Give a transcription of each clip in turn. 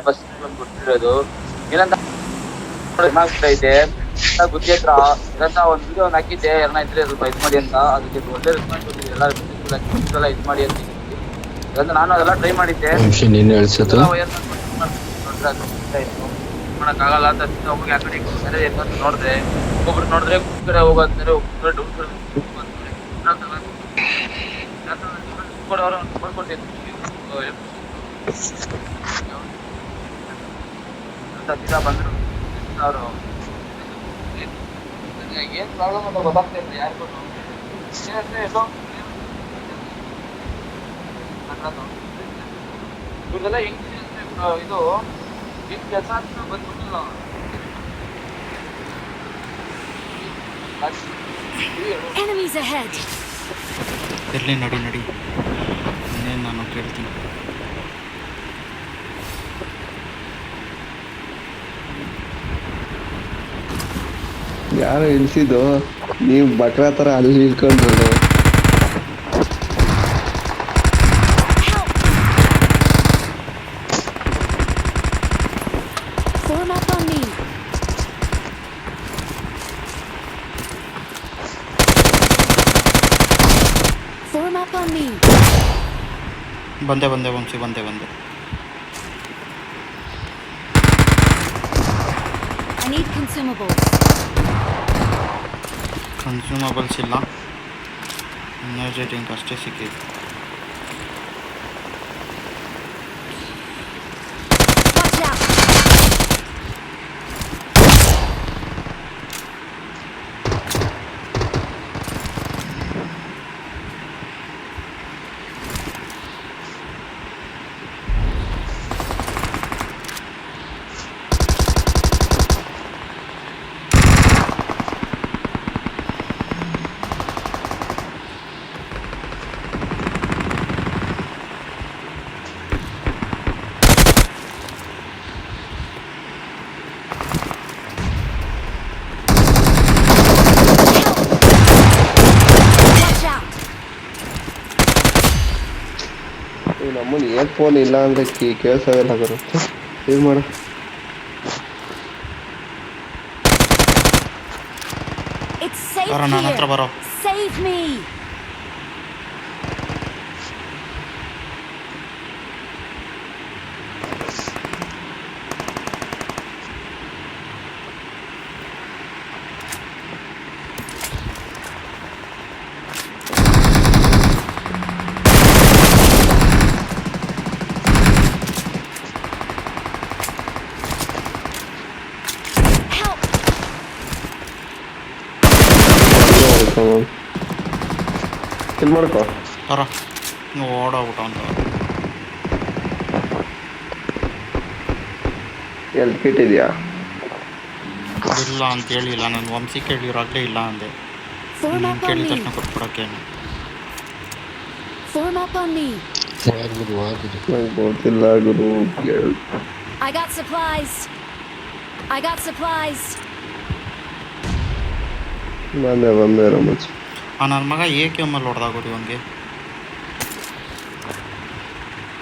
Bus ಕೊಟ್ಟಿರೋದು ಏನಂತ ಐತೆ ಬುದ್ಧಿ ಹತ್ರ ಇದಂತ ಒಂದು ವಿಡಿಯೋ ಹಾಕಿದ್ದೆ ಎಲ್ಲ ಇದ್ರೆ ಸ್ವಲ್ಪ ಇದು ಮಾಡಿ ಅಂತ ಅದಕ್ಕೆ ಒಳ್ಳೆ ರೆಸ್ಪಾನ್ಸ್ ಬಂದಿದೆ ಎಲ್ಲ ಇದು ಮಾಡಿ ಅಂತ ಇದಂತ ನಾನು ಅದೆಲ್ಲ ಟ್ರೈ ಮಾಡಿದ್ದೆ ಮಾಡಕ್ಕಾಗಲ್ಲ ಅಂತ ಒಬ್ಬರಿಗೆ ಆ ಕಡೆ ಬೇರೆ ಏನಂತ ನೋಡಿದ್ರೆ ಒಬ್ಬರು ನೋಡಿದ್ರೆ ಕಡೆ ಹೋಗಂತಾರೆ ಒಬ್ಬರು ಡೌನ್ ಬಂದ್ರು ಅವರು ಏನ್ ಪ್ರಾಬ್ಲಮ್ ಅಂತ ಗೊತ್ತಾಗ್ತಾ ಇಲ್ಲ ಯಾರಿಗೂ ಇವ್ರದೆಲ್ಲ ಹೆಂಗಿದೆ ಅಂದ್ರೆ ಇದು ಏನ್ ಕೆಲಸ ಅಂತ ಬಂದ್ಬಿಟ್ಟಿಲ್ಲ ಇರಲಿ ನಡಿ ಇನ್ನೇನು ನಾನು ಕೇಳ್ತೀನಿ. ಯಾರು ಇಳಿಸಿದ್ದು ನೀವು ಬಕ್ರ ಥರ ಅಲ್ಲಿ ಇಳ್ಕೊಂಡು ಬಂದೆ ವಂಶಿ ಬಂದೆ. ಕನ್ಸ್ಯೂಮಬಲ್ಸ್ ಇಲ್ಲ, ಎನರ್ಜಿ ಡ್ರಿಂಕ್ ಅಷ್ಟೇ ಸಿಕ್ಕಿದೆ. ನಮ್ಮನ್ನ ಏರ್ ಫೋನ್ ಇಲ್ಲ ಅಂದ್ರೆ ಕೇಳಿಸೋದಿಲ್ಲ ಗುರು. ಇದು ಮಾಡು. ನನ್ನ ಹತ್ರ ಬರೋ. ಕಿಲ್ ಮಾಡ್ಕೋ ಬರೋ. ಓಡೋಗ್ಬಿಟ್ಟು ಅಂತ ಎಲ್ಲಿ ಕಿಟ್ಟಿದ್ಯಾ? ಇಲ್ಲ ಅಂತ ಹೇಳಿಲ್ಲ ನಾನು. ವಂಶಿ ಕೇಳಿರಾಗಲೇ ಇಲ್ಲ ಅಂದೆ. ಕೇಳಿದ ತಕ್ಷಣ ಕೊಟ್ಬಿಡೋಕ್ಕೇನು ಗೊತ್ತಿಲ್ಲ ಗುರು. ಬಂದೆ ರಮಚ್. ನನ್ನ ಮಗ ಎಮ್ಮಲ್ಲಿ ಹೊಡೆದಾಗೋದು ಇವನಿಗೆ.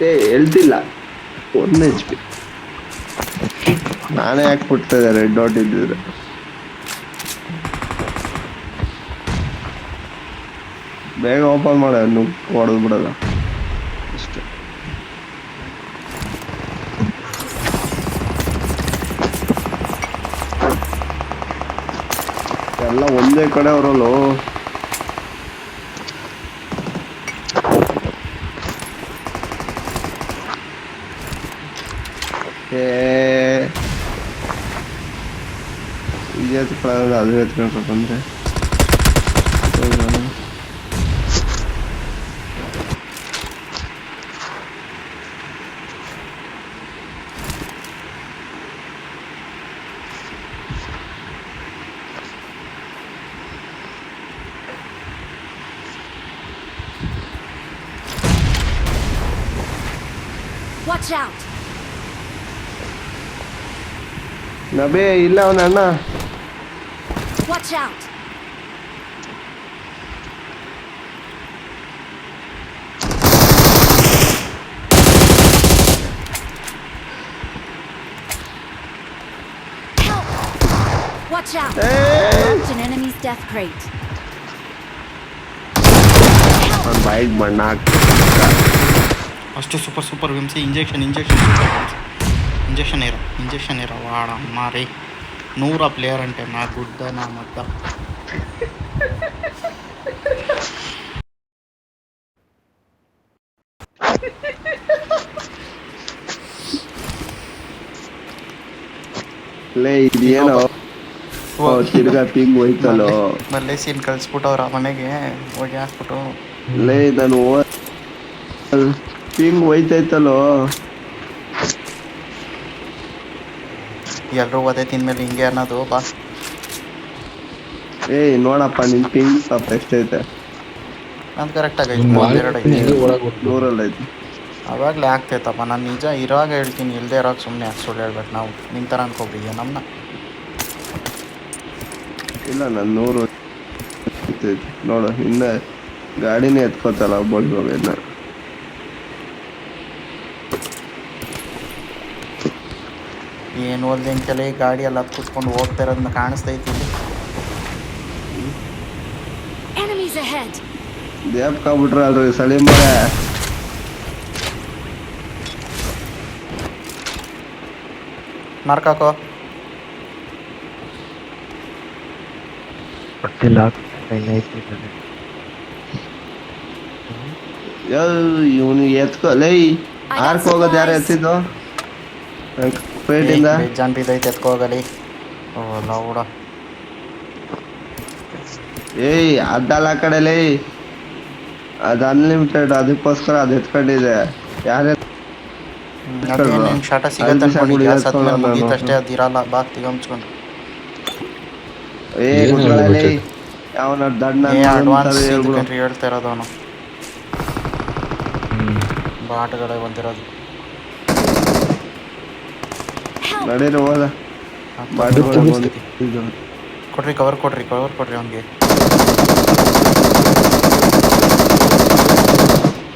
ಹೇಳ್ತಿಲ್ಲ 1 HP. ನಾನೇ ಯಾಕೆ ಬಿಡ್ತಿದ್ದೆ ರೆಡ್ ಡಾಟ್ ಇದ್ದಿದ್ರೆ. ಬೇಗ ಓಪನ್ ಮಾಡ, ಹೊಡೆದು ಬಿಡೋದ ಅಷ್ಟೇ. ಎಲ್ಲ ಒಂದೇ ಕಡೆ ಅವರಲ್ಲೋ. ಇದು ಎತ್ಕೊಳ್ಳೋದು ಅದು ಎತ್ಕೊಂಡು ಬಂದ್ರೆ Watch out! ನಬೇ ಇಲ್ಲ ಅವನ ಅಣ್ಣ. Watch out! Watch out! ಏ Marked an enemy's death crate. ಅವ್ನ್ ಬಾಯಿಗೆ ಮಣ್ಣ ಅಷ್ಟು ಸೂಪರ್ ವಿಮ್ಸಿ ಇಂಜೆಕ್ಷನ್ ಇರೋ వాడ మారే 100 ప్లేయర్ అంటే నా గుడ్డ నా మద్ద ಲೇ ಇದೇನೋ ತಿರ್ಗಾ ಪಿಂಗ್ ಹೋಯ್ತಲ್ಲೋ ಮಲ್ಲೆ ಸೀನ್ ಕಳಿಸ್ಬಿಟ್ಟವ್ರ ಮನೆಗೆ ಹೋಗಿ ಹಾಕ್ಬಿಟ್ಟು ಲೇ ನಾನು ಪಿಂಗ್ ಹೋಯ್ತೈತಲ್ಲೋ ಎಲ್ಲರೂ ಒದೆ ತಿಂದ್ಮೇಲೆ ಹಿಂಗೆ ಅನ್ನೋದು ಬಾ ಏಯ್ ನೋಡಪ್ಪ ನಿನ್ ಪಿಂಗ್ ಪಾಪ ಎಷ್ಟೈತೆ ಅದು ಕರೆಕ್ಟಾಗಿ ಒಂದೆರಡು ಐತೆ 100 ಐತಿ ಅವಾಗಲೇ ಆಗ್ತೈತಪ್ಪ ನಾನು ನಿಜ ಇರೋವಾಗ ಹೇಳ್ತೀನಿ ಇಲ್ಲದೆ ಇರೋವಾಗ ಸುಮ್ಮನೆ ಯಾಕೆ ಸುಳ್ಳು ಹೇಳ್ಬೇಕು ನಾವು ನಿಮ್ಮ ಥರ ಅನ್ಕೊಬಿಡಿಯ ನಮ್ಮನ್ನ ಇಲ್ಲ ನಾನು 100 ನೋಡು ಇನ್ನ ಗಾಡಿನೇ ಎತ್ಕೋತಲ್ಲ ಬೋಲ್ಗೋವೆಲ್ಲ ಏನು ಅಲ್ದೆ ಅಂತೆಲ್ಲ ಈ ಗಾಡಿ ಎಲ್ಲ ಕುತ್ಕೊಂಡು ಹೋಗ್ತಾ ಇರೋದನ್ನ ಕಾಣಿಸ್ತೈತಿ ಇಲ್ಲಿ Enemies ahead! ದೇಪ್ಕಾಬಿಟ್ರ ಅಲ್ರಿ ಸಲೀಮರ ಮಾರ್ಕಾಕೋ ಇವನು ಎತ್ಕೋ ಲೈ ಆರ್ಕ್ ಹೋಗೋದು ಯಾರು ಎತ್ತಿದ್ದು ಪೇಟಿಂದ ಬೇಜಾನ್ ಬಿದ್ದೈತೆ ಎತ್ಕೋಗಲಿ ಓ ಲೌಡ ಏಯ್ ಅದಲ್ಲ ಕಡೆ ಲೈ ಅದು ಅನ್ಲಿಮಿಟೆಡ್ ಅದಕ್ಕೋಸ್ಕರ ಅದು ಎತ್ಕೊಂಡಿದೆ ಯಾರೇ ಅದೇನು ಶಾಟ ಸಿಗತ್ತೆ ಅನ್ಕೊಂಡಿದ್ಯಾ ಸತ್ಮೇಲೆ ಮುಗೀತಷ್ಟೇ ಅದು ಇರಲ್ಲ ಬಾ ತಿಗಮ್ಸ್ಕೊಂಡು ಏ ಗುಡ್ಗಳಲ್ಲಿ ಅವನ ದಣ್ಣ ಅಡ್ವಾನ್ಸ್ ಕಂಟ್ರಿ ಹೇಳ್ತಾ ಇರೋದು ಅವನು ಬಾಟ್ಗಳೇ ಬಂದಿರೋದು ನಡೀರಿ ಹೋದ ಕೊಡ್ರಿ ಕವರ್ ಕೊಡ್ರಿ ಅವನಿಗೆ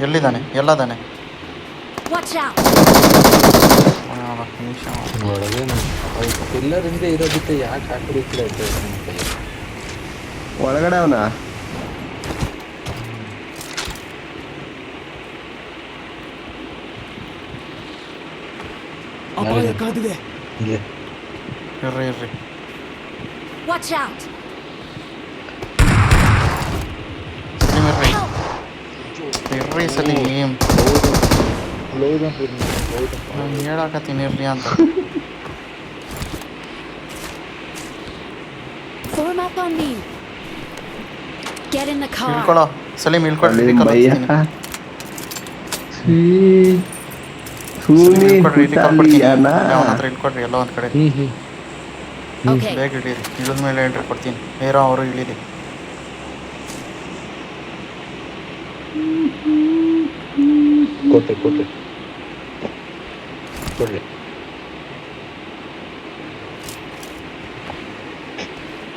ಎಲ್ಲಿದ್ದಾನೆ ಎಲ್ಲದಾನೆ Watch out! ಪಿಲ್ಲರಿಂದ ಇರೋದಕ್ಕೆ ಯಾಕೆ ಹಾಕಿದ್ರೆ ಒಳಗಡೆ ಅವನ ಇರ್ರಿ Watch out! ಇರ್ರಿ ಸಲೀಮ್ ನಾನು ಹೇಳಾಕತ್ತೀನಿ ಇರ್ರಿ ಅಂತ Form up on me! Get in the car! ಇಳ್ಕೊಳ್ಳೋ Salim ಇಳ್ಕೊಳ್ರಿ bhaiya ಅವನ ಹತ್ರ ಇಟ್ಕೊಡ್ರಿ ಎಲ್ಲ ಒಂದ್ ಕಡೆ Okay. ಬೇಗ ಇಡೀರಿ ಇಳಿದ ಮೇಲೆ ಎಂಟ್ರಿ ಕೊಡ್ತೀನಿ ಹೇರೋ ಅವರು ಇಳೀರಿ ಕೊಡ್ರಿ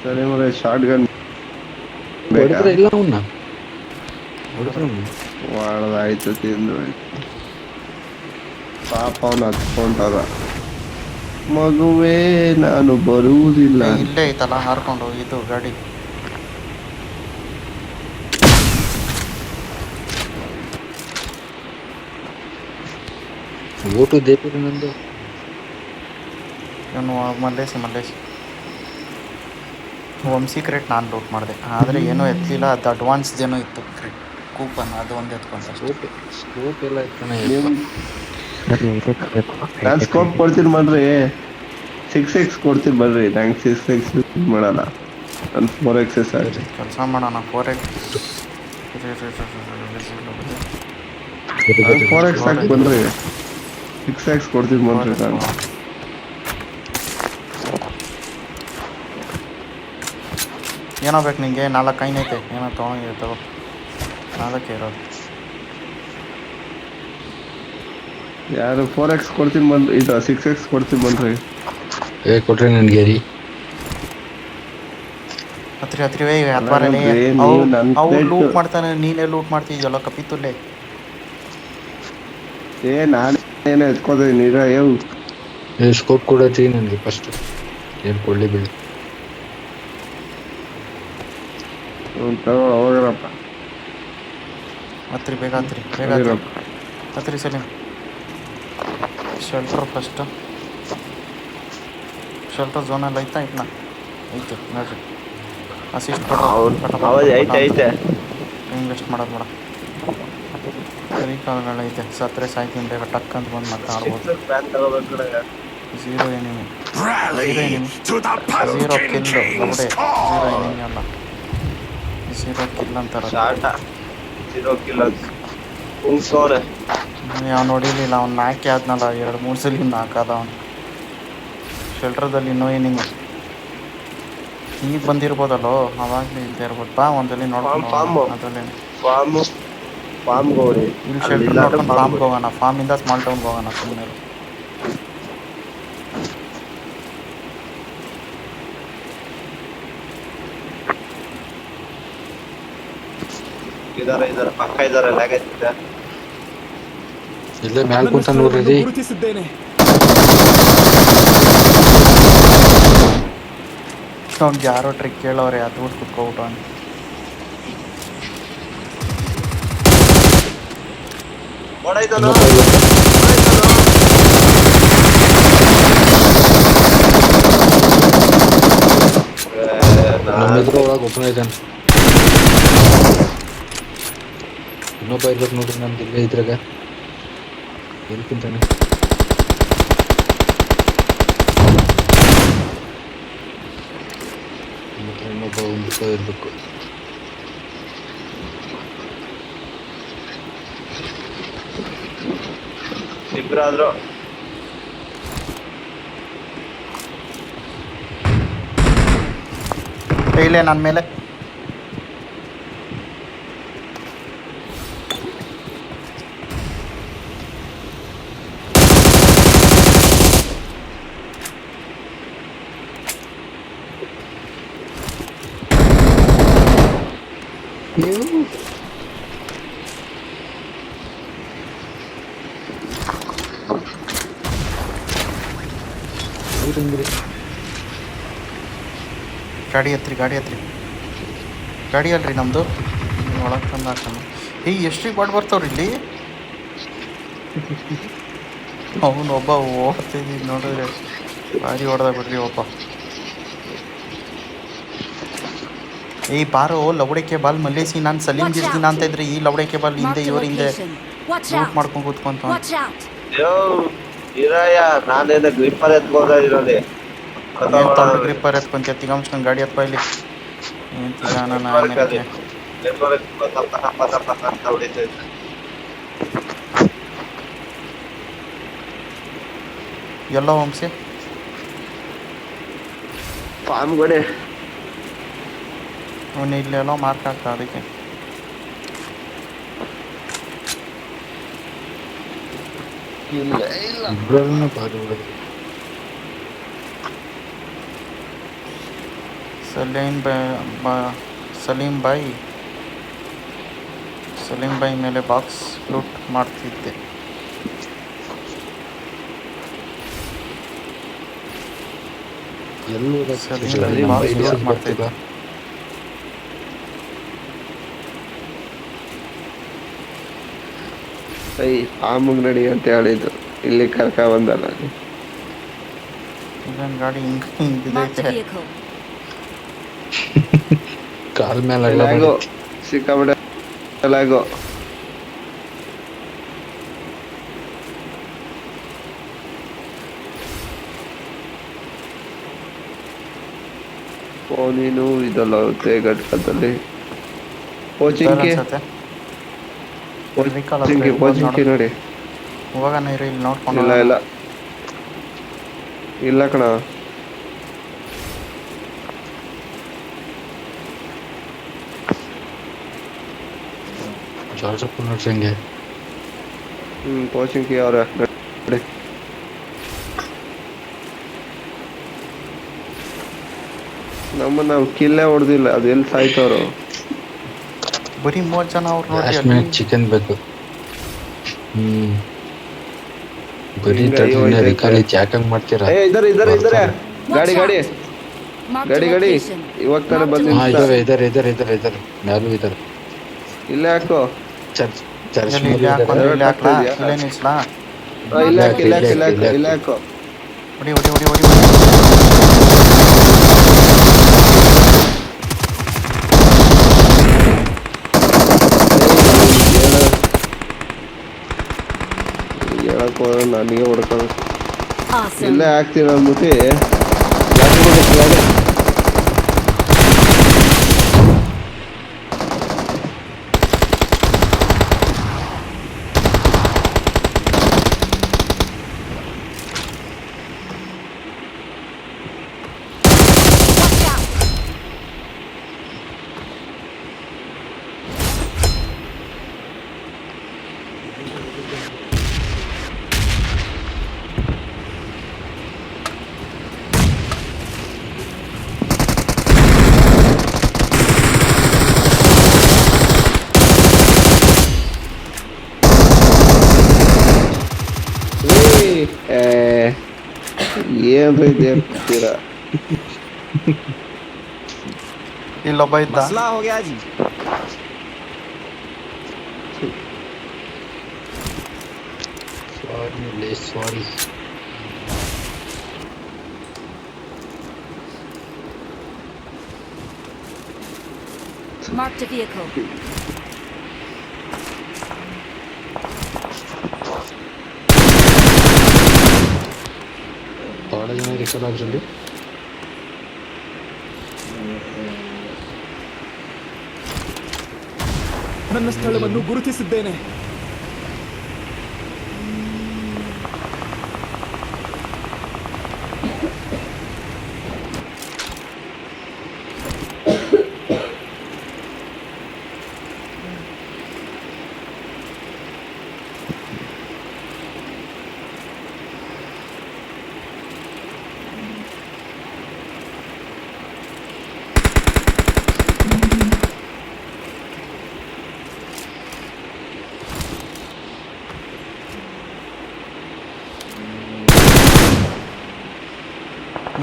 ಸರಿ ಮಗ ಶಾರ್ಟ್ ಗನ್ ಹೊಡೆದ್ರೆ ಇಲ್ಲ ಅವನ್ನ ಮಾಡದಾಯ್ತು ತಿಂದು ಪಾಪ ಅವನು ಹತ್ಕೊಂಡಾಗ ಮಗುವೇ ನಾನು ಬರುವುದಿಲ್ಲ ಇಲ್ಲೇ ಐತಲ್ಲ ಹಾರ್ಕೊಂಡು ಇದು ಗಾಡಿ ಓಟು ದೇಪಿರು ನಂದು ಇವನು ಮಲ್ಲೇಸಿ ಒಂದು ಸೀಕ್ರೆಟ್ ನಾನು ಲೂಟ್ ಮಾಡಿದೆ ಆದರೆ ಏನೂ ಎತ್ತಲಿಲ್ಲ ಅದು ಅಡ್ವಾನ್ಸ್ದೇನೋ ಇತ್ತು ಕೂಪನ್ ಅದು ಒಂದು ಎತ್ಕೊಂಡೆ ಸ್ಕೋಪ್ ಎಲ್ಲ ಇರ್ತಾನೆ ನಾನು ಸ್ಕೋಪ್ ಕೊಡ್ತೀನಿ ಬನ್ರಿ 6x ಕೊಡ್ತೀನಿ ಬನ್ರಿ ನಂಗೆ 6x ಮಾಡಲ್ಲ ನಾನು 4x ಸಾಕು ಕೆಲಸ ಮಾಡೋಣ 4x 4x ಸಾಕು ಬನ್ರಿ 6x ಕೊಡ್ತೀನಿ ಬನ್ರಿ ನಾನು ಏನೋ ಬೇಕು ನಿಂಗೆ 4 ಕೈನ್ ಐತೆ ಏನೋ ತಗೋ 4 ಇರೋದು ಯಾರು 4x ಕೊಡ್ತೀನಿ ಬನ್ರಿ ಇದು 6x ಕೊಡ್ತೀನಿ ಬನ್ರಿ ಕೊಟ್ರೆ ನನಗೆ ರೀ ಹತ್ರಿ ಅವ್ರು ಲೂಟ್ ಮಾಡ್ತಾನೆ ನೀನೇ ಲೂಟ್ ಮಾಡ್ತಿದ್ಯಲ್ಲ ಕಪಿತುಲ್ಲೆ ನಾನೇನೋ ಎತ್ಕೋತೀನಿ ನೀರ ಸ್ಕೋಪ್ ಕೊಡತ್ರಿ ನನಗೆ ಫಸ್ಟ್ ಏನು ಕೊಡಲಿ ಬಿಡಿ ತಗೋ ಹೋಗ್ರಪ್ಪ. ಹತ್ರಿ ಬೇಗ ಹತ್ರಿ ಬೇಗ ಹೋಗಿರಪ್ಪ. ಹತ್ರಿ ಸಲೀಂ. Shelter first. ಶೆಲ್ಟರ್ ಝೋನಲ್ಲಿ ಐತಾ ಇಟ್ನ ಐತೆ ನೋಡ್ರಿ. ಅಸಿಸ್ಟ್ ಐತೆ ಇನ್ವೆಸ್ಟ್ ಮಾಡೋದು ಬೇಡ. ರೀಕಾಲ್ಗಳೈತೆ. ಸತ್ತರೆ ಸಾಯ್ತೀನಿ ಬೇಗ ಟಕ್ ಅಂತ ಬಂದು ಮತ್ತೆ ಆಡ್ಬೋದು. Zero enemy. ಝೀರೋ ಕಿಲ್ಲು ಲೌಡೆ. ಝೀರೋ ಎನಿಮಿ ಅಲ್ಲ, ಝೀರೋ ಕಿಲ್ ಅಂತಾರ. ಅವ್ನು ನೋಡಿಲಿಲ್ಲ, ಅವ್ನು ನಾಲ್ಕೇ ಆದ್ನಲ್ಲ 2-3 ಸಲ ನಾಲ್ಕಾದ ಅವನು. ಶೆಲ್ಟರ್ದಲ್ಲಿ ಇನ್ನೂ ಎನಿಮಿ. ಈಗ ಬಂದಿರ್ಬೋದಲ್ಲೋ, ಅವಾಗಲೇ ಇಲ್ಲದೆ ಇರ್ಬೋದು. ಬಾ ಒಂದಲ್ಲಿ ನೋಡ್ಕೊಂಡು ಅದರಲ್ಲೇ ಇಲ್ಲಿ ಶೆಲ್ಟರ್ ನೋಡ್ಕೊಂಡು ಫಾರ್ಮ್ಗೆ ಹೋಗೋಣ. ಫಾರ್ಮಿಂದ ಸ್ಮಾಲ್ ಟೌನ್ಗೆ ಹೋಗೋಣ ಸುಮ್ಮನೆ. ಪಕ್ಕ ಇದಾರೆ. ಇಲ್ಲೇ ಮ್ಯಾಲ್ ಕುಂತ ನೋಡ್ರಿ. ಅವ್ನಿಗೆ ಯಾರೋ ಟ್ರಿಕ್ ಕೇಳೋರೆ, ಅದು ಬಿಟ್ಟು ಕುತ್ಕೊಬಿಟ್ಟು ಅವ್ನು. ನಮ್ಮ ಎದುರು ಒಳಗೆ ಒಬ್ಬನೇ ಇದ್ದಾನೆ. ಇನ್ನೊಬ್ಬ ಇರ್ಬೇಕು ನೋಡ್ರಿ ನಮ್ದು ಇಲ್ಲೇ ಇದ್ರಾಗ. ಎಲ್ಲಿ ಕುಂತಾನೆ? ಮತ್ತೆ ಇನ್ನೊಬ್ಬ ಒಂದು ಇರ್ಬೇಕು. ಇಬ್ಬರಾದ್ರು ಇಲ್ಲೇ ನನ್ನ ಮೇಲೆ. ಗಾಡಿ ಹತ್ರಿ ಗಾಡಿ ಅಲ್ರಿ ನಮ್ಮದು. ಒಳಗೆ ತಂದು ಹಾಕೋಣ. ಎಷ್ಟು ಬಾಡ್ ಬರ್ತಾವ್ರಿ ಇಲ್ಲಿ. ಅವನು ಒಬ್ಬ ಓಡ್ತಿದ್ದೀವಿ ನೋಡಿದ್ರೆ ಭಾರಿ ಹೊಡೆದ ಬಿಡ್ರಿ ಒಬ್ಬ. ಬಾರೋ ಲವಡಕ್ಕೆ ಬಾಲ್ ಮಲ್ಲೇಸಿ. ನಾನು ಸಲೀಂ ಗಿರ್ದಿನ ಅಂತ ಇದ್ರೆ ಈ ಲವಡಕ್ಕೆ ಬಾಲ್ ಹಿಂದೆ ಇವ್ರ ಹಿಂದೆ ಲೂಟ್ ಮಾಡ್ಕೊಂಡು ಕೂತ್ಕೊಂತ. ನಾನೇನ ಗ್ರಿಪ್ಪರ್ ಎತ್ಕೋದ ಇರೋದೆ. ಗ್ರಿಪ್ಪರ್ ಎತ್ಕೊಂತ ತಿಗಮ್ಸ್ಕೊಂಡು ಗಾಡಿ ಹತ್ಪ ಇಲ್ಲಿ. ಏನು ತಿಗಾನ ಎಲ್ಲೋ ವಂಶಿ ಫಾರ್ಮ್ ಗೋಡೆ ಅವನು ಇಲ್ಲೆಲ್ಲೋ ಮಾರ್ಕ್ ಆಗ್ತಾ. ಅದಕ್ಕೆ ಇಬ್ಬರನ್ನು ಬಾರಿ ಹೊಡೆದ್ರು. ಸಲೀಂ ಬಾಯಿ ಮೇಲೆ ಬಾಕ್ಸ್ ಲೂಟ್ ಮಾಡ್ತಿದ್ದೆ. ಎಲ್ಲೂ ಮಾಡ್ತಿದ್ದ. ಫಾರ್ಮ್ಗ್ ನಡಿ ಅಂತ ಹೇಳಿದ್ದು, ಇಲ್ಲಿ ಕರ್ಕ ಬಂದಲ್ಲ. ಇದೊಂದು ಗಾಡಿ Marked a vehicle. ಕಾಲ್ ಮೇಲೆ ಸಿಕ್ಕಾಬಿಟ್ಟೆ ಲಾಗು. ನೀನು ಇದಲ್ಲ ಘಟಕದಲ್ಲಿ ಕೋಚಿಂಗ್ ನೋಡಿ. ಹೋಗೋಣ ಇರಿ, ಇಲ್ಲಿ ನೋಡ್ಕೊಂಡು. ಇಲ್ಲ ಕಣ, ಜಾರ್ಜಪ್ಪ ನೋಡ್ಸಂಗೆ. ಕೋಚಿಂಗ್ ಅವ್ರ ನಮ್ಮನ್ನ ಕಿಲ್ಲೇ ಹೊಡೆದಿಲ್ಲ. ಅದು ಎಲ್ಲಿ ಸಾಯ್ತವ್ರು. ಬರೀ 3 ಜನ ಅವ್ರು ನೋಡಿ. ಚಿಕನ್ ಬೇಕು. ಬರೀ ಚಾಕಂಗ್ ಮಾಡ್ತೀರಾ. ಇದಾರೆ ಗಾಡಿ Marked ಗಾಡಿ a ಗಾಡಿ location. ಇವಾಗ ತಾನೇ Marked a ಬಂದು ಹಾ ನಿಲ್ಸ್ದ. ಇದಾರೆ ಮ್ಯಾಲೂ ಇದಾರೆ. ಇಲ್ಲೇ ಹಾಕು. ಚರ್ಚ್ ಚರ್ಚ್ ಎಲ್ಲಿ ಮೇಲೂ ಇಲ್ಲಿ ಇದಾರೆ. ಹಾಕೊಂಡು ಇಲ್ಲಿ ಹಾಕ್ಲಾ ಇದೆಯಾ? ಇಲ್ಲೇ ನಿಲ್ಸ್ಲಾ ಇಲ್ಲೇ Marked ಹಾಕು a ಇಲ್ಲೇ ಹಾಕು location. ಇಲ್ಲೇ ಹಾಕು ಇಲ್ಲೇ ಹಾಕು. ಹೊಡಿ ಹೊಡಿ ಹೊಡಿ ಹೊಡಿ ಹೊಡಿ ಹೇಳಕ್ ಹೋದ್ರೆ ನನಗೆ ಹೊಡ್ಕೊಂಡು Awesome. ಇಲ್ಲೇ ಹಾಕ್ತೀನಿ ಅಂದ್ಬಿಟ್ಟು ಗಾಡಿ ಬಿಡು, ಗಾಡಿ. Watch out. ಏನ್ ರೈತೆ ಹೇಳ್ತೀರಾ? ಇಲ್ಲೊಬ್ಬ ಇದ್ದ मसला हो गया जी। ಸಾರಿ. Marked a vehicle. ಬಹಳ ಜನ ಇರ್ತಾರೆ ಅದ್ರಲ್ಲಿ. ನನ್ನ ಸ್ಥಳವನ್ನು ಗುರುತಿಸಿದ್ದೇನೆ.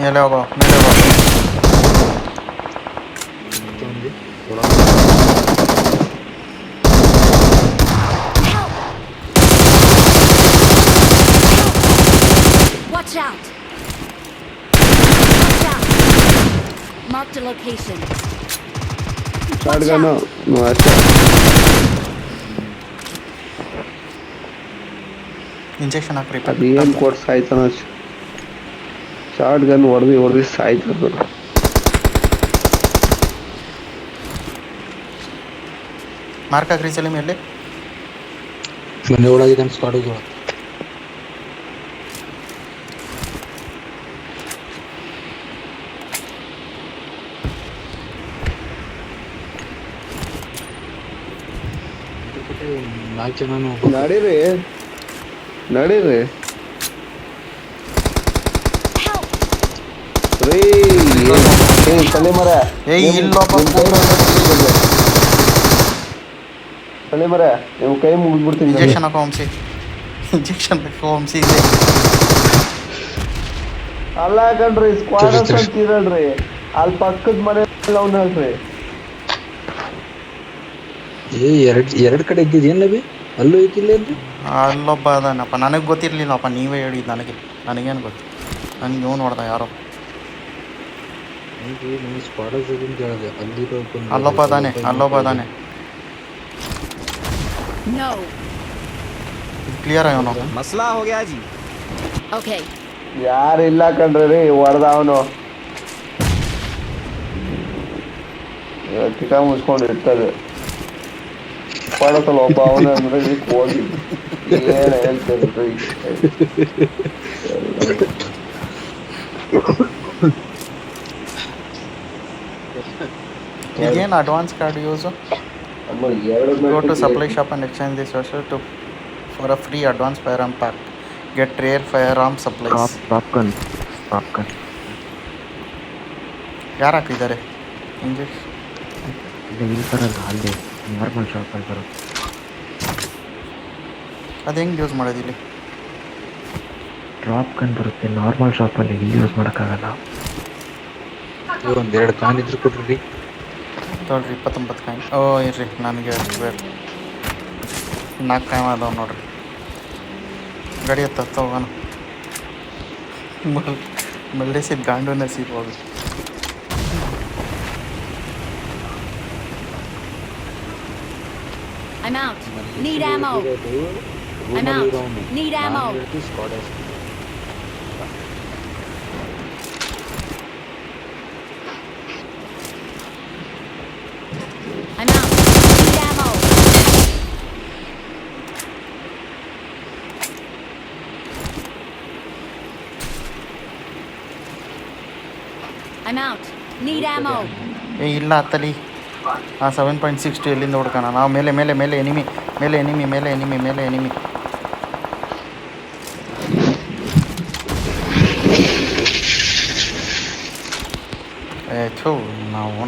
ಮೇಲೆ ಹೋಗೋ ಮೇಲೆ ಹೋಗೋ ಮತ್ತೊಂದು Watch out. Watch out. Marked a location. Short gun ಅಷ್ಟೇ. ಇಂಜೆಕ್ಷನ್ ಹಾಕ್ರಿ ಅದು ಏನ್ ಕೊಟ್ಟು ಸಾಯ್ತಾನ ಶಾರ್ಟ್ ಗನ್ ಹೊಡೆದು ಸಾಯ್ತದ. ಮಾರ್ಕ್ ಹಾಕ್ರಿ ಸಲೀಮ್ ಎಲ್ಲಿ ಮನೆ ಒಳಗಿದ್ದಾನೆ ಸ್ಕ್ವಾಡಿಗೆ. ನಾಲ್ಕು ಜನನು ನಡೀರಿ ನಡೀರಿ Help. ರೀ ತಲೆ ಮರ ಏಯ್ ಇಲ್ಲೊಬ್ಬ ತಲೆ ಮರ ನೀವು ಕೈ ಮುಗಿದ್ಬಿಡ್ತೀನಿ. ಇಂಜೆಕ್ಷನ್ ಹಾಕೋ ವಂಶಿ ಇಂಜೆಕ್ಷನ್ ಹಾಕೋ ವಂಶಿ ಇದೆ ಅಲ್ಲ ಕಣ್ರಿ ಸ್ಕ್ವಾಡ್ ಅಂತೀರಲ್ರಿ ಅಲ್ಲಿ ಪಕ್ಕದ ಮನೆ ಅವ್ನ ಹೇಳ್ರಿ. ಎರಡು ಕಡೆ ಇದ್ದಿದ್ದೇನು ಬಿ ಅಲ್ಲೂ ಐತಿಲ್ಲ ಅಂದ್ರೆ ಅಲ್ಲೊಬ್ಬ ಅದಾನಪ್ಪ ನನಗೆ ಗೊತ್ತಿರಲಿಲ್ಲಪ್ಪ ನೀವೇ ಹೇಳಿದ್ದು ನನಗೇನು ಗೊತ್ತು ನನಗೆ ಇವ್ನು ನೋಡ್ದ ಯಾರೋ ನಾನು ಸ್ಕ್ವಾಡರ್ ಕೇಳಿದೆ ಅಲ್ಲಿರೋ ಅಲ್ಲೊಬ್ಬ ಅದಾನೆ No. ಕ್ಲಿಯರ್ ಅವನು मसला हो गया जी। Okay. ಯಾರು ಇಲ್ಲ ಕಣ್ರಿ ರೀ ಹೊಡೆದ ಅವನು ಚಿಕ್ಕ ಮುಚ್ಕೊಂಡು ಇರ್ತದೆ. ಪಡಸಲ್ಲ ಒಬ್ಬ ಅವನ ಅಂದ್ರೆ ಹೋಗಿ ಏನ್ ಹೇಳ್ತೇನ್ರಿ. ಈಗೇನು advance card use go to supply shop and exchange this voucher for a free advance firearm pack. Get rare firearm supplies. Popcorn ಯಾರು ಹಾಕಿದ್ದಾರೆ ಇಂಜೆಕ್ಷನ್ ಇಲ್ಲ ಇಲ್ಲಿ ಬರಲ್ಲ, ಅಲ್ಲಿ ನಾರ್ಮಲ್ ಶಾಪಲ್ಲಿ ಬರೋದು. ಅದು ಹೆಂಗೆ ಯೂಸ್ ಮಾಡೋದು ಇಲ್ಲಿ? ಡ್ರಾಪ್ ಗನ್ ಬರುತ್ತೆ ನಾರ್ಮಲ್ ಶಾಪಲ್ಲಿ, ಇಲ್ಲಿ ಯೂಸ್ ಮಾಡೋಕ್ಕಾಗಲ್ಲ. ಒಂದೆರಡು ಕಾನ್ ಇದ್ರು ಕೊಡ್ರಿ. ತೊಗೊಳ್ರಿ 29 ಕಾಯಿ. ಓ ಇರ್ರಿ ನನಗೆ ಬೇಕು. 4 ಕಾಯಿ ಅದಾವೆ ನೋಡ್ರಿ. ಗಾಡಿ ಹತ್ತ ಹೋಗೋಣ. ಮಲ್ಲೇಸಿದ ಗಾಂಡು ನಸೀಬ್ ಹೋಗಿ. I'm out. Need ammo. I'm out. Need ammo. I'm out. Need ammo. I'm out. Need ammo. ಇಲ್ಲ ಹತ್ತಲಿ. 7.62 ಎಲ್ಲಿಂದ ಹುಡ್ಕೋಣ ನಾವು? ಮೇಲೆ ಮೇಲೆ ಮೇಲೆ ಎನಿಮಿ, ಮೇಲೆ ಎನಿಮಿ, ಮೇಲೆ ಎನಿಮಿ, ಮೇಲೆ ಎನಿಮಿ. ಥೂ ನಾವು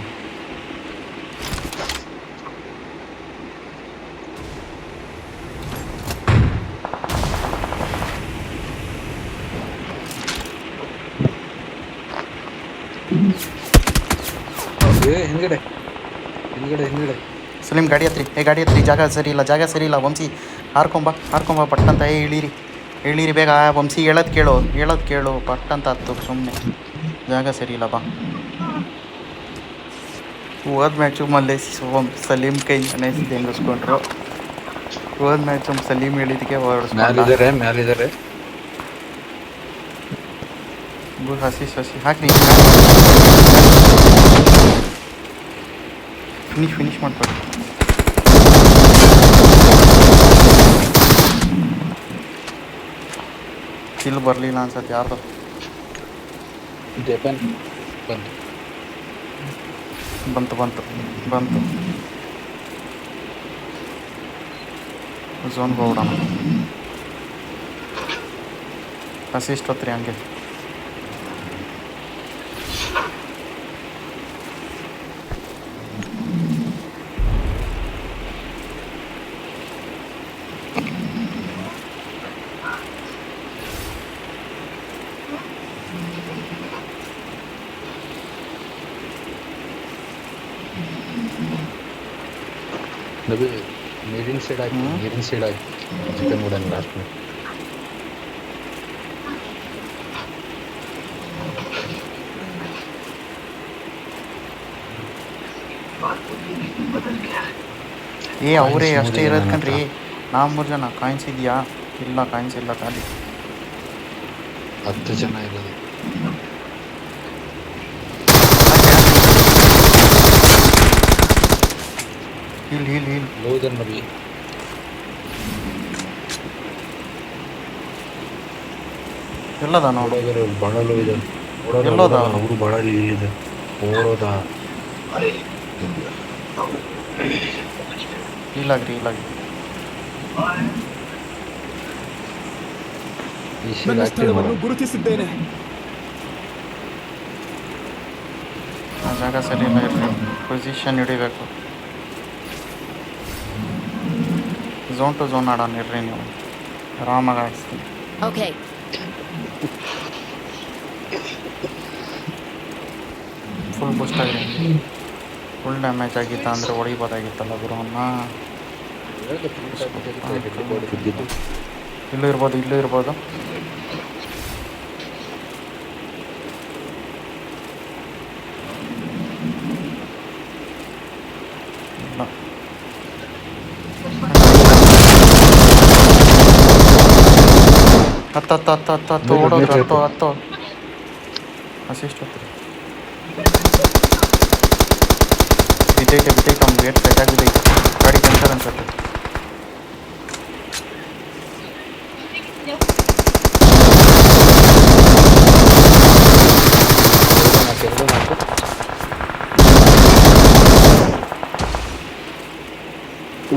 ಹಿಂದ್ಗಡೆ ಹಿಂದ್ಗಡೆ ಹಿಂದ್ಗಡೆ ಸಲೀಮ್ ಗಾಡಿ ಹತ್ರಿ. ಗಾಡಿ ಹತ್ರಿ. ಜಾಗ ಸರಿ ಇಲ್ಲ ವಂಶಿ. ಹಾರ್ಕೊಂಬ ಪಟ್ಟಂತ. ಇಳೀರಿ ಬೇಗ. ವಂಶಿ ಹೇಳೋದು ಕೇಳು ಪಟ್ಟಂತ ಹತ್ತು. ಸುಮ್ಮನೆ ಜಾಗ ಸರಿ ಇಲ್ಲ ಬಾ. ಹೋದ ಮ್ಯಾಚು ಸಲೀಮ್ ಕೈ ನೆನೆಸಿದ್ದು ಹೆಂಗಿಸ್ಕೊಂಡ್ರು. ಹೋದ ಮ್ಯಾಚು ಸಲೀಮ್ ಹೇಳಿದಕ್ಕೆ ಮ್ಯಾಲಿದ್ದಾರೆ. ಹಸಿ ಹಾಕಿ ಫಿನಿಶ್ ಮಾಡ್ಕೊಳ್ಳಿ. ಕಿಲ್ ಬರಲಿಲ್ಲ ಅನ್ಸತ್ತೆ ಯಾರ್ದು. ಜಪಾನ್ ಬಂತು ಝೋನ್ಗೆ ಹೋಗ್ಬಿಡೋಣ. ಅಸಿಸ್ಟ್ ಹೊತ್ರಿ ಹಂಗೆ. ನೀರಿನ ಸೈಡ್ ಆಗಿ ಚಿಕನ್ ಕೂಡ ಲಾಸ್ಟ್ ಅವರೇ ಅಷ್ಟೇ ಇರೋದು ಕಣ್ರಿ. ನಾವು 3 ಜನ. ಕಾಯಿನ್ಸ್ ಇದೆಯಾ? ಇಲ್ಲ, ಕಾಯಿನ್ಸ್ ಇಲ್ಲ, ಖಾಲಿ. 10 ಜನ ಇರೋದು. ಹೀಲ್ ಲೋದನ್ ಬರಲಿ. ಎಲ್ಲದ ನೋಡು. ಬಹಳ ಲೋ ಇದೆ. ಎಲ್ಲೋದ ಅವರು ಬಹಳ ಇದೆ. ಓಡೋದ ಇಲ್ಲಾಗ್ರಿ. ನನ್ನ ಸ್ಥಳವನ್ನು ಗುರುತಿಸಿದ್ದೇನೆ. ಆ ಜಾಗ ಸರಿ ಇಲ್ಲ ಇರ್ರಿ. ಪೊಸಿಷನ್ ಹಿಡಿಬೇಕು. ಝೋನ್ ಟು ಝೋನ್ ಆಡೋಣ ಇರ್ರಿ. ನೀವು ಆರಾಮಾಗಿ ಆಡಿಸ್ತೀನಿ. Okay. ಫುಲ್ ಬೂಸ್ಟ್ ಆಗಿದೆ. ಫುಲ್ ಡ್ಯಾಮೇಜ್ ಆಗಿತ್ತ ಅಂದರೆ ಹೊಡಿಬೋದಾಗಿತ್ತಲ್ಲ ಗುರುವನ್ನ. ಇಲ್ಲೂ ಇರ್ಬೋದು. ಇಲ್ಲ, ಹತ್ತು ಓಡೋದ್ರು. 10 ಅಸಿಸ್ಟ್ ಹತ್ರಿ. ಬಿದ್ದೈತೆ ಅವ್ನು ವೇಟ್ ಸೆಟ್ ಬಿದ್ದೈತೆ. ಗಾಡಿ ಪಂಚರ್ ಅನ್ಸತ್ತೆ.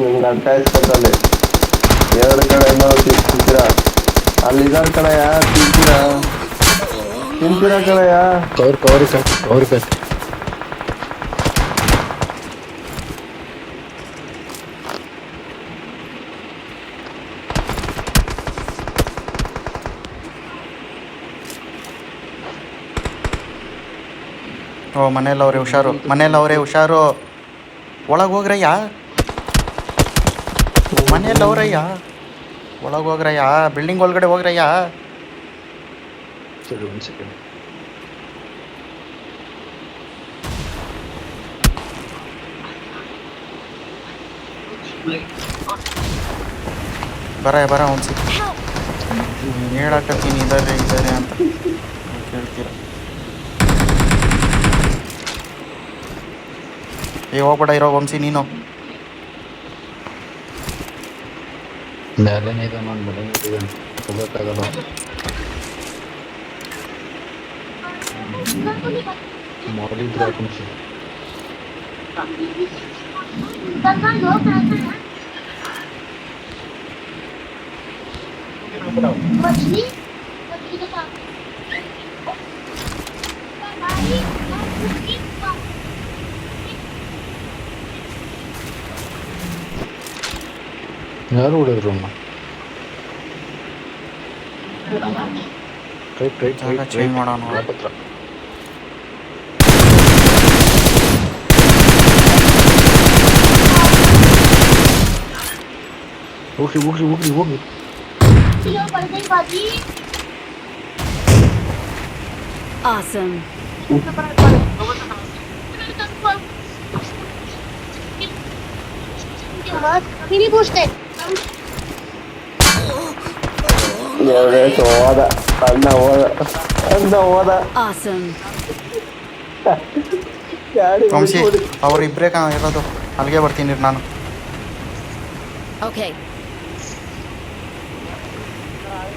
ನಿಮ್ಗೆ ಅರ್ಥ ಆಯ್ತಲ್ಲಿ 2 ಕಡೆಯಿಂದ ತಿಂತೀರಾ. ಅಲ್ಲಿದ್ದಾರೆ ಕಣಯ್ಯ, ತಿಂತೀರಾ ಕಣಯ್ಯ. Cover cut. ಓ ಮನೇಲಿ ಅವ್ರೆ ಹುಷಾರು, ಮನೇಲಿ ಅವರೇ ಹುಷಾರು. ಒಳಗೆ ಹೋಗ್ರಯ್ಯ, ಮನೇಲಿ ಅವ್ರಯ್ಯ, ಒಳಗೆ ಹೋಗ್ರಯ್ಯ, ಬಿಲ್ಡಿಂಗ್ ಒಳಗಡೆ ಹೋಗ್ರಯ್ಯ. ಸರಿ ಒಂದು ಸೆಕೆಂಡ್. ಬರ ಒಂದು ಸಿಕ್ಕ ಹೇಳಕತ್ತೀನಿ ಇದ್ದಾರೆ ಅಂತ ಕೇಳ್ತೀರ. ಹೋಗ್ಬೇಡ ಇರೋ ವಂಶಿ ನೀನು. ಮೇಲೇನೆ ಇದೆ ನಾನು ಮನೆ ಹೋಗೋಕ್ಕಾಗಲ್ಲ. ಮಾಡಿದ್ರೆ ಹಾಕೊಂಡ್ಸಿ ಯಾರು ಹೊಡೆದ್ರು ಅಮ್ಮ? ಜಾಗ ಚೇಂಜ್ ಮಾಡೋಣ. ಪತ್ರ ಹೋಗಿ. Awesome. Ini boosted. Awesome. Vamshi ಅವರಿಬ್ಬರೇ ಇರೋದು, ಅಲ್ಲಿಗೆ ಬರ್ತೀನಿ ನಾನು. Okay.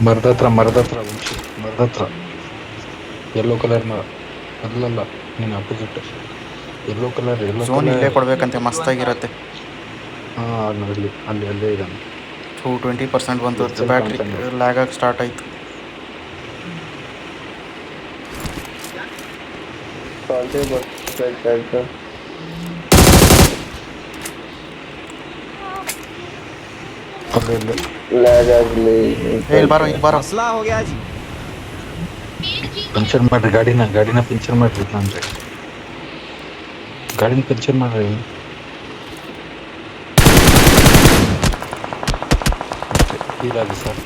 ಮರದ ಹತ್ರ ವಂಶಿ, ಮರದ ಹತ್ರ ಯೆಲ್ಲೋ ಕಲರ್ ಮರ. ಅಲ್ಲಲ್ಲ, ನೀನು ಅಪೋಸಿಟ್ ಯೆಲ್ಲೋ ಕಲರ್. ಝೋನ್ ಇಲ್ಲೇ ಕೊಡ್ಬೇಕಂತೆ, ಮಸ್ತಾಗಿರತ್ತೆ. ಹಾಂ, ಅಲ್ಲೇ ಇದ್ದಾನೆ. 20% ಬಂತು, ಬ್ಯಾಟ್ರಿ ಲ್ಯಾಗಾಗಿ ಸ್ಟಾರ್ಟ್ ಆಯಿತು. ಇಲ್ಲಿ ಬಾರೋ मसला हो गया जी. ಪಂಚರ್ ಮಾಡ್ರಿ ಗಾಡಿನ ಪಂಚರ್ ಮಾಡ್ರಿ. ಅಂದ್ರೆ ಗಾಡಿನ ಪಂಚರ್ ಮಾಡ್ರಿ. ಹೀಗಾಗಿ ಸರ್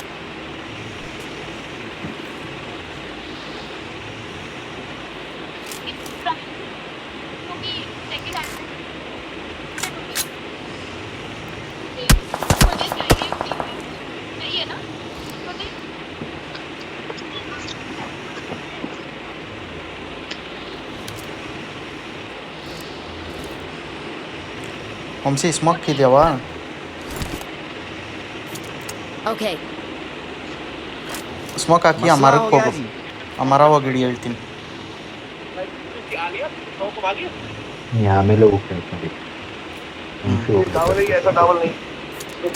ವಂಶಿ ಸ್ಮೋಕ್ ಇದೆಯವಾ? Okay. ಸ್ಮೋಕ್ ಹಾಕಿ ಆ ಮರಕ್ಕೆ ಹೋಗು, ಆ ಮರ ಹೋಗಿ ಹಿಡಿ ಹೇಳ್ತೀನಿ. ಆಮೇಲೆ ಹೋಗ್ತೀನಿ.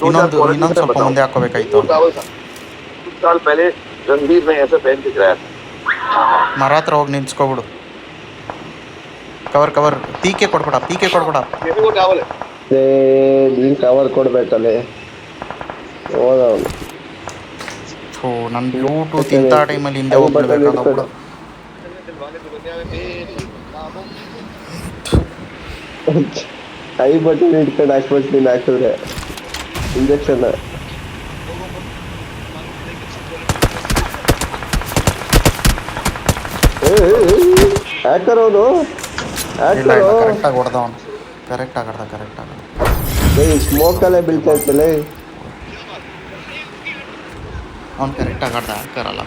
ಇನ್ನೊಂದು ಸ್ವಲ್ಪ ಮುಂದೆ ಹಾಕೋಬೇಕಾಯ್ತು. ಮರ ಹತ್ರ ಹೋಗಿ ನಿಂತ್ಕೊಬಿಡು. Cover PK ಕೊಡ್ಬೇಡ. ನೀನ್ ಕವರ್ ಕೊಡ್ಬೇಕಲ್ಲೇ. ಓ ನನ್ನ ಬ್ಲೂಟೂತ್ ಇಂಥ ಟೈಮಲ್ಲಿ ಹಿಂದೆ ಹೋಗ್ಬಿಡ್ಬೇಕಲ್ಲ ಕೂಡ. ಕೈ ಬಟನ್ ಇಟ್ಕೊಂಡು ಹಾಕ್ಬಿಡ್ತೀನಿ, ಹಾಕಿದ್ರೆ ಇಂಜೆಕ್ಷನ್. ಹ್ಯಾಕರ್ ಅವನು, ಇಲ್ಲ ಕರೆಕ್ಟಾಗಿ ಹೊಡೆದ ಅವನು. ಕರೆಕ್ಟಾಗಿ ಸ್ಮೋಕಲ್ಲೇ ಬೀಳ್ತಾ ಇರ್ತಲ್ಲ ಅವ್ನು. ಕರೆಕ್ಟಾಗಿ ಆಡ್ದ, ಹ್ಯಾಕರ್ ಅಲ್ಲ.